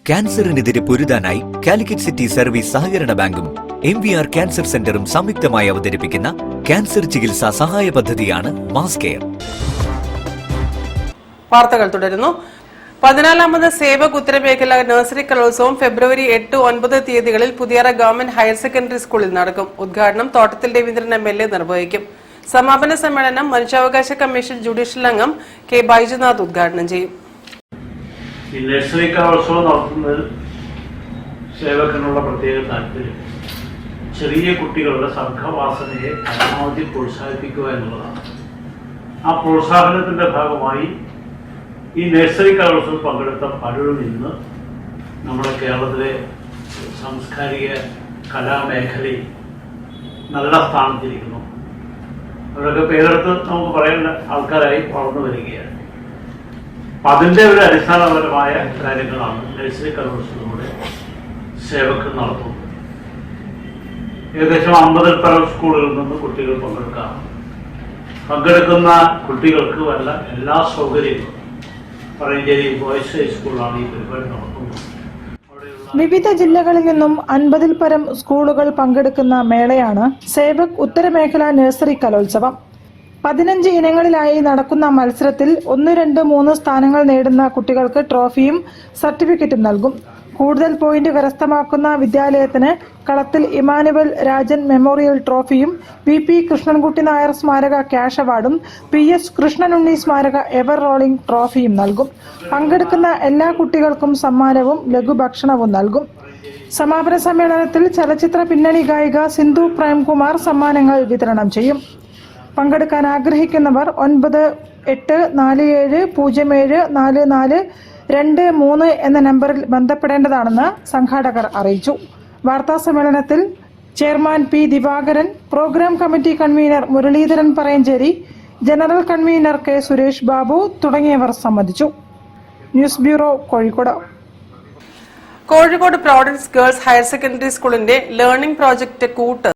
ക്യാൻസറിനെതിരെ പൊരുതാനായി Calicut city service സഹകരണ ബാങ്കും MVR cancer സെന്ററും സംയുക്തമായി അവതരിപ്പിക്കുന്ന ക്യാൻസർ ചികിത്സാ സഹായ പദ്ധതിയാണ് മാസ് കെയർ. വാർത്തകൾ തുടരുന്നു. 14ാമത് സേവക് ഉത്തരമേഖല നഴ്സറി കലോത്സവം ഫെബ്രുവരി 8, 9 തീയതികളിൽ പുതിയറ ഗവൺമെന്റ് ഹയർ സെക്കൻഡറി സ്കൂളിൽ നടക്കും. ഉദ്ഘാടനം തോട്ടത്തിൽ രവീന്ദ്രൻ MLA നിർവഹിക്കും. സമാപന സമ്മേളനം മനുഷ്യാവകാശ കമ്മീഷൻ ജുഡീഷ്യൽ അംഗം കെ ബൈജുനാഥ് ഉദ്ഘാടനം ചെയ്യും. ഈ നഴ്സറി കലോത്സവം നടത്തുന്നതിൽ സേവകനുള്ള പ്രത്യേക താല്പര്യം ചെറിയ കുട്ടികളുടെ സർഗവാസനയെ പരമാവധി പ്രോത്സാഹിപ്പിക്കുക എന്നുള്ളതാണ്. ആ പ്രോത്സാഹനത്തിന്റെ ഭാഗമായി ഈ നഴ്സറി കലോത്സവത്തിൽ പങ്കെടുത്ത പലരും ഇന്ന് നമ്മുടെ കേരളത്തിലെ സാംസ്കാരിക കലാമേഖലയിൽ നല്ല സ്ഥാനത്തിരിക്കുന്നു. അവരൊക്കെ പേരെടുത്ത് നമുക്ക് പറയേണ്ട ആൾക്കാരായി വളർന്നു വരികയാണ്. അപ്പം അതിൻ്റെ ഒരു അടിസ്ഥാനപരമായ കാര്യങ്ങളാണ് നഴ്സറി കലോത്സവത്തിലൂടെ സേവക് നടത്തുന്നത്. ഏകദേശം 50-ൽ പരം സ്കൂളുകളിൽ നിന്ന് കുട്ടികൾ പങ്കെടുക്കുന്ന കുട്ടികൾക്ക് വല്ല എല്ലാ സൗകര്യങ്ങളും പറയഞ്ചേരി ബോയ്സ് ഹൈസ്കൂളാണ് ഈ പരിപാടി നടത്തുന്നത്. വിവിധ ജില്ലകളിൽ നിന്നും 50-ൽ പരം സ്കൂളുകൾ പങ്കെടുക്കുന്ന മേളയാണ് സേവക് ഉത്തരമേഖല നഴ്സറി കലോത്സവം. 15 ഇനങ്ങളിലായി നടക്കുന്ന മത്സരത്തിൽ 1, 2, 3 സ്ഥാനങ്ങൾ നേടുന്ന കുട്ടികൾക്ക് ട്രോഫിയും സർട്ടിഫിക്കറ്റും നൽകും. കൂടുതൽ പോയിന്റ് കരസ്ഥമാക്കുന്ന വിദ്യാലയത്തിന് കളത്തിൽ ഇമാനുവൽ രാജൻ മെമ്മോറിയൽ ട്രോഫിയും VP കൃഷ്ണൻകുട്ടി നായർ സ്മാരക ക്യാഷ് അവാർഡും PS കൃഷ്ണനുണ്ണി സ്മാരക എവർ റോളിംഗ് ട്രോഫിയും നൽകും. പങ്കെടുക്കുന്ന എല്ലാ കുട്ടികൾക്കും സമ്മാനവും ലഘുഭക്ഷണവും നൽകും. സമാപന സമ്മേളനത്തിൽ ചലച്ചിത്ര പിന്നണി ഗായിക സിന്ധു പ്രേംകുമാർ സമ്മാനങ്ങൾ വിതരണം ചെയ്യും. പങ്കെടുക്കാൻ ആഗ്രഹിക്കുന്നവർ 9847074423 എന്ന നമ്പറിൽ ബന്ധപ്പെടേണ്ടതാണെന്ന് സംഘാടകർ അറിയിച്ചു. വാർത്താ സമ്മേളനത്തിൽ chairman P. Divakaran, programme committee convener Muraleedharan Parayancheri, general convener K. Suresh Babu തുടങ്ങിയവർ സംബന്ധിച്ചു. News bureau, Kozhikode. Kozhikode Providence girls higher secondary സ്കൂളിന്റെ ലേണിംഗ് പ്രോജക്ട് കൂട്ട്